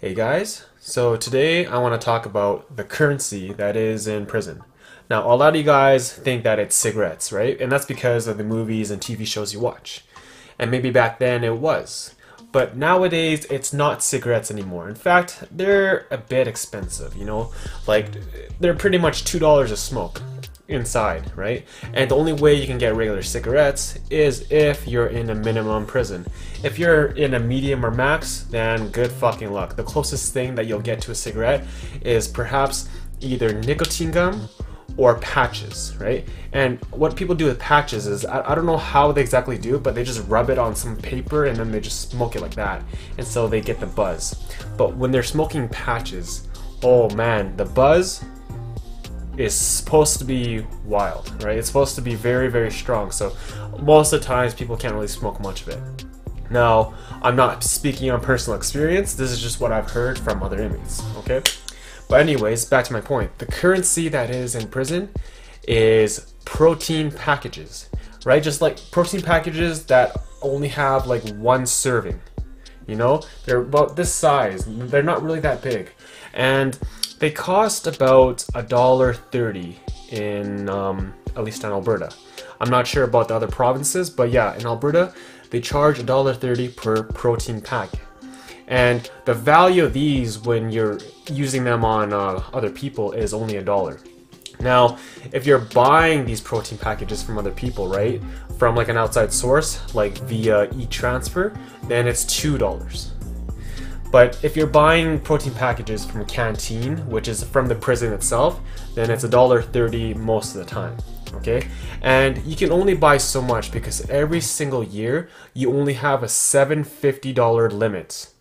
Hey guys, so today I want to talk about the currency that is in prison. Now, a lot of you guys think that it's cigarettes, right? And that's because of the movies and TV shows you watch. And maybe back then it was. But nowadays it's not cigarettes anymore. In fact, they're a bit expensive, Like they're pretty much $2 a smoke inside, right? And the only way you can get regular cigarettes is if you're in a minimum prison. If you're in a medium or max, then good fucking luck. The closest thing that you'll get to a cigarette is perhaps either nicotine gum or patches, right? And what people do with patches is, I don't know how they exactly do it, but they just rub it on some paper and then they just smoke it like that. And so they get the buzz. But when they're smoking patches, oh man, the buzz is supposed to be wild, right? It's supposed to be very, very strong. So most of the times people can't really smoke much of it. Now, I'm not speaking on personal experience. This is just what I've heard from other inmates, okay? But anyways, back to my point. The currency that is in prison is protein packages, right? Just like protein packages that only have like one serving, They're about this size. They're not really that big. And they cost about $1.30 in, at least in Alberta. I'm not sure about the other provinces, but yeah, in Alberta, they charge $1.30 per protein pack. And the value of these when you're using them on other people is only $1. Now, if you're buying these protein packages from other people, right, from like an outside source, like via e-transfer, then it's $2. But if you're buying protein packages from a canteen, which is from the prison itself, then it's $1.30 most of the time, okay? And you can only buy so much because every single year, you only have a $750 limit,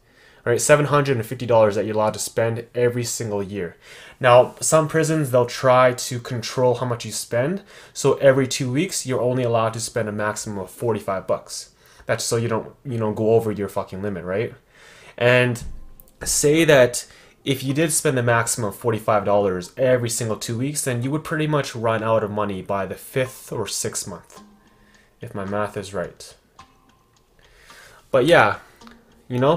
right? $750 that you're allowed to spend every single year. Now, some prisons, they'll try to control how much you spend. So every 2 weeks, you're only allowed to spend a maximum of $45. That's so you don't, go over your fucking limit, right? And say that if you did spend the maximum of $45 every single 2 weeks, then you would pretty much run out of money by the 5th or 6th month, if my math is right. But yeah,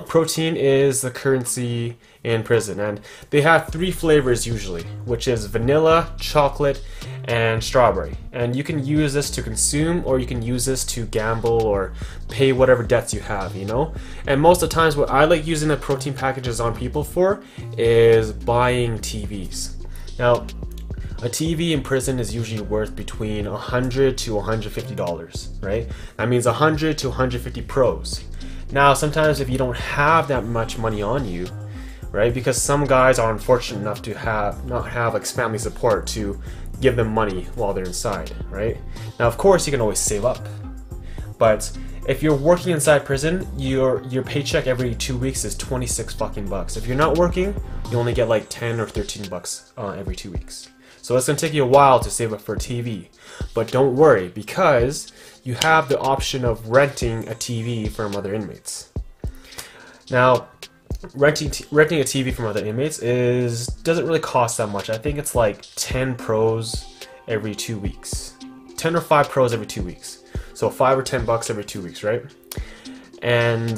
protein is the currency in prison, and they have 3 flavors usually, which is vanilla, chocolate, and strawberry. And you can use this to consume, or you can use this to gamble or pay whatever debts you have, And most of the times what I like using the protein packages on people for is buying TVs. Now, a TV in prison is usually worth between $100 to $150, right? That means 100 to 150 pros. Now, sometimes if you don't have that much money on you, right? Because some guys are unfortunate enough to not have like family support to give them money while they're inside, right? Now, of course, you can always save up, but if you're working inside prison, your paycheck every 2 weeks is 26 fucking bucks. If you're not working, you only get like 10 or 13 bucks every 2 weeks. So it's gonna take you a while to save up for a TV, but don't worry because you have the option of renting a TV from other inmates. Now, renting a TV from other inmates doesn't really cost that much. I think it's like 10 pros every 2 weeks, 10 or 5 pros every 2 weeks. So 5 or 10 bucks every 2 weeks, right? And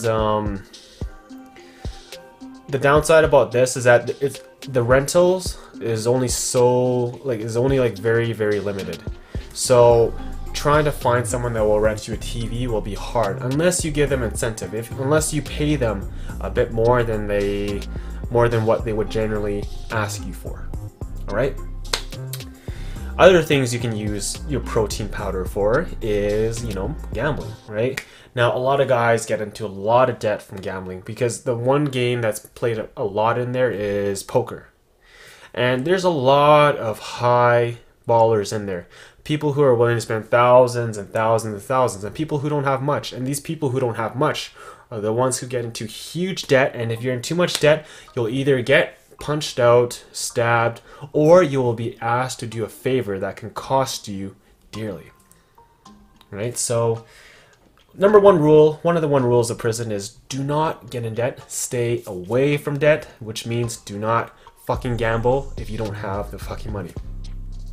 the downside about this is that the rentals is only very, very limited. So trying to find someone that will rent you a TV will be hard unless you give them incentive. Unless you pay them a bit more than what they would generally ask you for. All right. Other things you can use your protein powder for is, gambling, right? Now, a lot of guys get into a lot of debt from gambling because the one game that's played a lot in there is poker. And there's a lot of high ballers in there. People who are willing to spend thousands and thousands and thousands, and people who don't have much. And these people who don't have much are the ones who get into huge debt. And if you're in too much debt, you'll either get punched out, stabbed, or you will be asked to do a favor that can cost you dearly. Right? So, one of the rules of prison is do not get in debt. Stay away from debt, which means do not fucking gamble if you don't have the fucking money.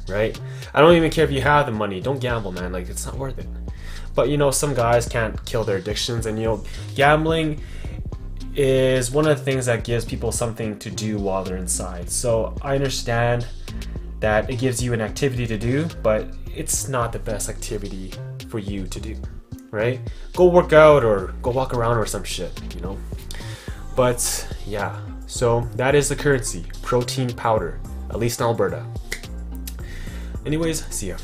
Right? I don't even care if you have the money. Don't gamble, man. Like, it's not worth it. But, some guys can't kill their addictions, and, gambling is one of the things that gives people something to do while they're inside. So I understand that it gives you an activity to do, but it's not the best activity for you to do, right? Go work out or go walk around or some shit, you know? But yeah, so that is the currency, protein powder, at least in Alberta. Anyways, see ya.